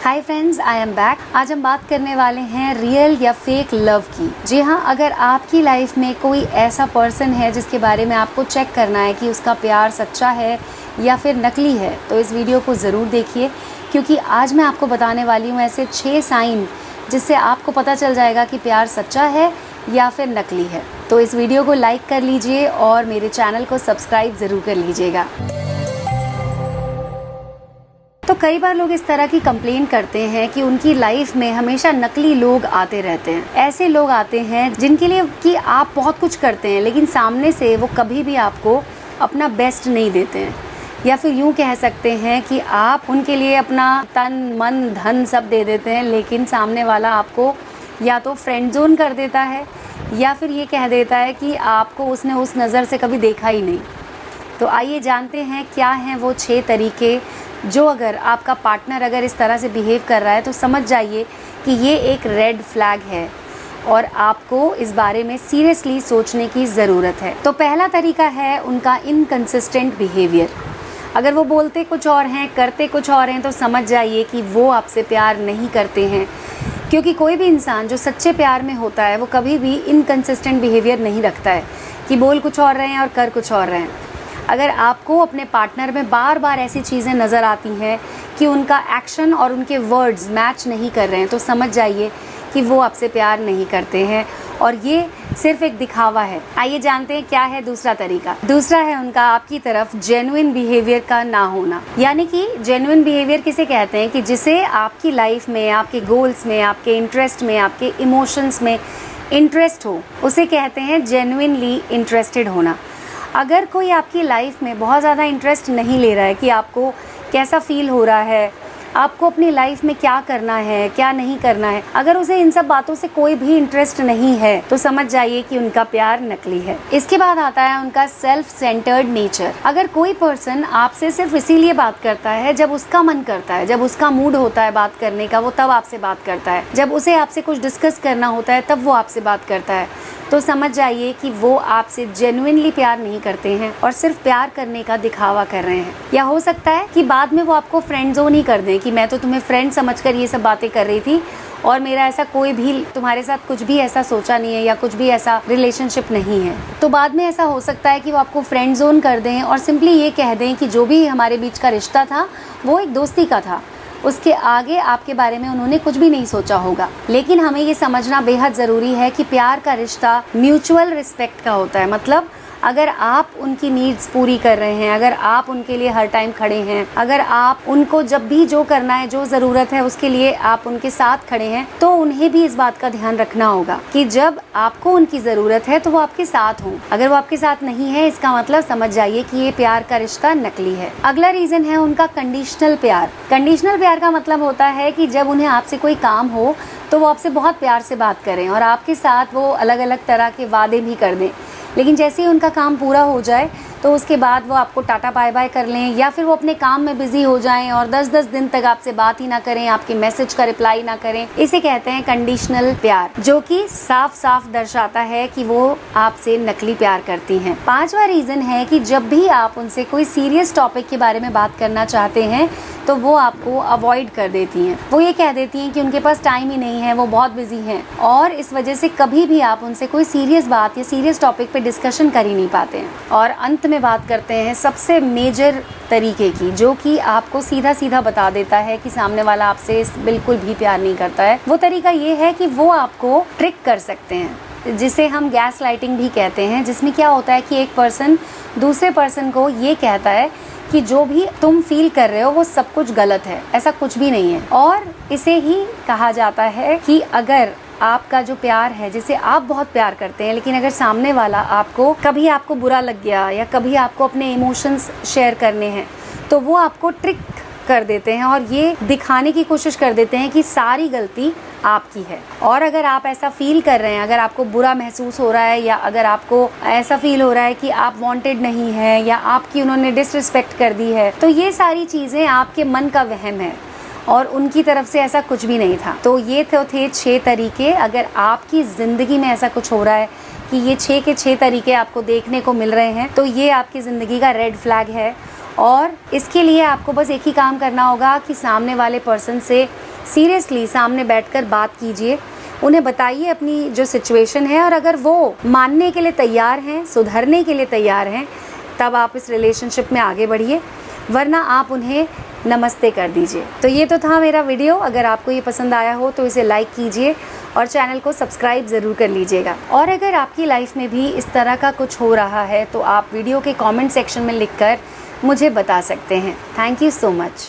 Hi friends, I am back. आज हम बात करने वाले हैं रियल या फेक लव की। जी हाँ, अगर आपकी लाइफ में कोई ऐसा पर्सन है जिसके बारे में आपको चेक करना है कि उसका प्यार सच्चा है या फिर नकली है, तो इस वीडियो को ज़रूर देखिए, क्योंकि आज मैं आपको बताने वाली हूँ ऐसे 6 साइन जिससे आपको पता चल जाएगा कि प्यार सच्चा है या फिर नकली है। तो इस वीडियो को लाइक कर लीजिए और मेरे चैनल को सब्सक्राइब ज़रूर कर लीजिएगा। तो कई बार लोग इस तरह की कंप्लेन करते हैं कि उनकी लाइफ में हमेशा नकली लोग आते रहते हैं। ऐसे लोग आते हैं जिनके लिए कि आप बहुत कुछ करते हैं, लेकिन सामने से वो कभी भी आपको अपना बेस्ट नहीं देते हैं, या फिर यूँ कह सकते हैं कि आप उनके लिए अपना तन मन धन सब दे देते हैं, लेकिन सामने वाला आपको या तो फ्रेंड जोन कर देता है या फिर ये कह देता है कि आपको उसने उस नज़र से कभी देखा ही नहीं। तो आइए जानते हैं क्या हैं वो 6 तरीके जो अगर आपका पार्टनर अगर इस तरह से बिहेव कर रहा है तो समझ जाइए कि ये एक रेड फ्लैग है और आपको इस बारे में सीरियसली सोचने की ज़रूरत है। तो पहला तरीका है उनका इनकंसिस्टेंट बिहेवियर। अगर वो बोलते कुछ और हैं, करते कुछ और हैं, तो समझ जाइए कि वो आपसे प्यार नहीं करते हैं, क्योंकि कोई भी इंसान जो सच्चे प्यार में होता है वो कभी भी इनकंसिस्टेंट बिहेवियर नहीं रखता है कि बोल कुछ और रहे हैं और कर कुछ और रहे हैं। अगर आपको अपने पार्टनर में बार बार ऐसी चीज़ें नज़र आती हैं कि उनका एक्शन और उनके वर्ड्स मैच नहीं कर रहे हैं, तो समझ जाइए कि वो आपसे प्यार नहीं करते हैं और ये सिर्फ एक दिखावा है। आइए जानते हैं क्या है दूसरा तरीका। दूसरा है उनका आपकी तरफ जेन्युइन बिहेवियर का ना होना। यानी कि जेन्युइन बिहेवियर किसे कहते हैं कि जिसे आपकी लाइफ में, आपके गोल्स में, आपके इंटरेस्ट में, आपके इमोशंस में इंटरेस्ट हो, उसे कहते हैं जेन्युइनली इंटरेस्टेड होना। अगर कोई आपकी लाइफ में बहुत ज़्यादा इंटरेस्ट नहीं ले रहा है कि आपको कैसा फील हो रहा है, आपको अपनी लाइफ में क्या करना है, क्या नहीं करना है, अगर उसे इन सब बातों से कोई भी इंटरेस्ट नहीं है, तो समझ जाइए कि उनका प्यार नकली है। इसके बाद आता है उनका सेल्फ सेंटर्ड नेचर। अगर कोई पर्सन आपसे सिर्फ इसीलिए बात करता है जब उसका मन करता है, जब उसका मूड होता है बात करने का, वो तब आपसे बात करता है, जब उसे आपसे कुछ डिस्कस करना होता है तब वो आपसे बात करता है, तो समझ जाइए कि वो आपसे जेन्युइनली प्यार नहीं करते हैं और सिर्फ प्यार करने का दिखावा कर रहे हैं। या हो सकता है कि बाद में वो आपको फ्रेंड जोन ही कर दें कि मैं तो तुम्हें फ्रेंड समझकर ये सब बातें कर रही थी और मेरा ऐसा कोई भी तुम्हारे साथ कुछ भी ऐसा सोचा नहीं है या कुछ भी ऐसा रिलेशनशिप नहीं है। तो बाद में ऐसा हो सकता है कि वो आपको फ्रेंड जोन कर दें और सिंपली ये कह दें कि जो भी हमारे बीच का रिश्ता था वो एक दोस्ती का था, उसके आगे आपके बारे में उन्होंने कुछ भी नहीं सोचा होगा। लेकिन हमें ये समझना बेहद ज़रूरी है कि प्यार का रिश्ता म्यूचुअल रिस्पेक्ट का होता है। मतलब अगर आप उनकी नीड्स पूरी कर रहे हैं, अगर आप उनके लिए हर टाइम खड़े हैं, अगर आप उनको जब भी जो करना है, जो ज़रूरत है उसके लिए आप उनके साथ खड़े हैं, तो उन्हें भी इस बात का ध्यान रखना होगा कि जब आपको उनकी ज़रूरत है तो वो आपके साथ हों। अगर वो आपके साथ नहीं है, इसका मतलब समझ जाइए कि ये प्यार का रिश्ता नकली है। अगला रीज़न है उनका कंडीशनल प्यार। कंडीशनल प्यार का मतलब होता है कि जब उन्हें आपसे कोई काम हो तो वो आपसे बहुत प्यार से बात करें और आपके साथ वो अलग अलग तरह के वादे भी कर दें, लेकिन जैसे ही उनका काम पूरा हो जाए तो उसके बाद वो आपको टाटा बाय बाय कर लें, या फिर वो अपने काम में बिजी हो जाएं और 10-10 दिन तक आपसे बात ही ना करें, आपके मैसेज का रिप्लाई ना करें। इसे कहते हैं कंडीशनल प्यार, जो कि साफ साफ दर्शाता है कि वो आपसे नकली प्यार करती हैं। 5वां रीज़न है कि जब भी आप उनसे कोई सीरियस टॉपिक के बारे में बात करना चाहते हैं तो वो आपको अवॉइड कर देती हैं। वो ये कह देती हैं कि उनके पास टाइम ही नहीं है, वो बहुत बिजी हैं, और इस वजह से कभी भी आप उनसे कोई सीरियस बात या सीरियस टॉपिक पे डिस्कशन कर ही नहीं पाते हैं। और अंत में बात करते हैं सबसे मेजर तरीके की, जो कि आपको सीधा सीधा बता देता है कि सामने वाला आपसे बिल्कुल भी प्यार नहीं करता है। वो तरीका ये है कि वो आपको ट्रिक कर सकते हैं, जिसे हम गैस लाइटिंग भी कहते हैं, जिसमें क्या होता है कि एक पर्सन दूसरे पर्सन को ये कहता है कि जो भी तुम फील कर रहे हो वो सब कुछ गलत है, ऐसा कुछ भी नहीं है। और इसे ही कहा जाता है कि अगर आपका जो प्यार है, जिसे आप बहुत प्यार करते हैं, लेकिन अगर सामने वाला आपको कभी आपको बुरा लग गया या कभी आपको अपने इमोशंस शेयर करने हैं, तो वो आपको ट्रिक कर देते हैं और ये दिखाने की कोशिश कर देते हैं कि सारी गलती आपकी है। और अगर आप ऐसा फील कर रहे हैं, अगर आपको बुरा महसूस हो रहा है, या अगर आपको ऐसा फील हो रहा है कि आप वांटेड नहीं है या आपकी उन्होंने डिसरिस्पेक्ट कर दी है, तो ये सारी चीज़ें आपके मन का वहम है और उनकी तरफ से ऐसा कुछ भी नहीं था। तो ये थे 6 तरीके। अगर आपकी ज़िंदगी में ऐसा कुछ हो रहा है कि ये 6 के 6 तरीके आपको देखने को मिल रहे हैं, तो ये आपकी ज़िंदगी का रेड फ्लैग है। और इसके लिए आपको बस एक ही काम करना होगा कि सामने वाले पर्सन से सीरियसली सामने बैठकर बात कीजिए, उन्हें बताइए अपनी जो सिचुएशन है, और अगर वो मानने के लिए तैयार हैं, सुधरने के लिए तैयार हैं, तब आप इस रिलेशनशिप में आगे बढ़िए, वरना आप उन्हें नमस्ते कर दीजिए। तो ये तो था मेरा वीडियो। अगर आपको ये पसंद आया हो तो इसे लाइक कीजिए और चैनल को सब्सक्राइब ज़रूर कर लीजिएगा। और अगर आपकी लाइफ में भी इस तरह का कुछ हो रहा है तो आप वीडियो के कमेंट सेक्शन में लिखकर मुझे बता सकते हैं। Thank you so much.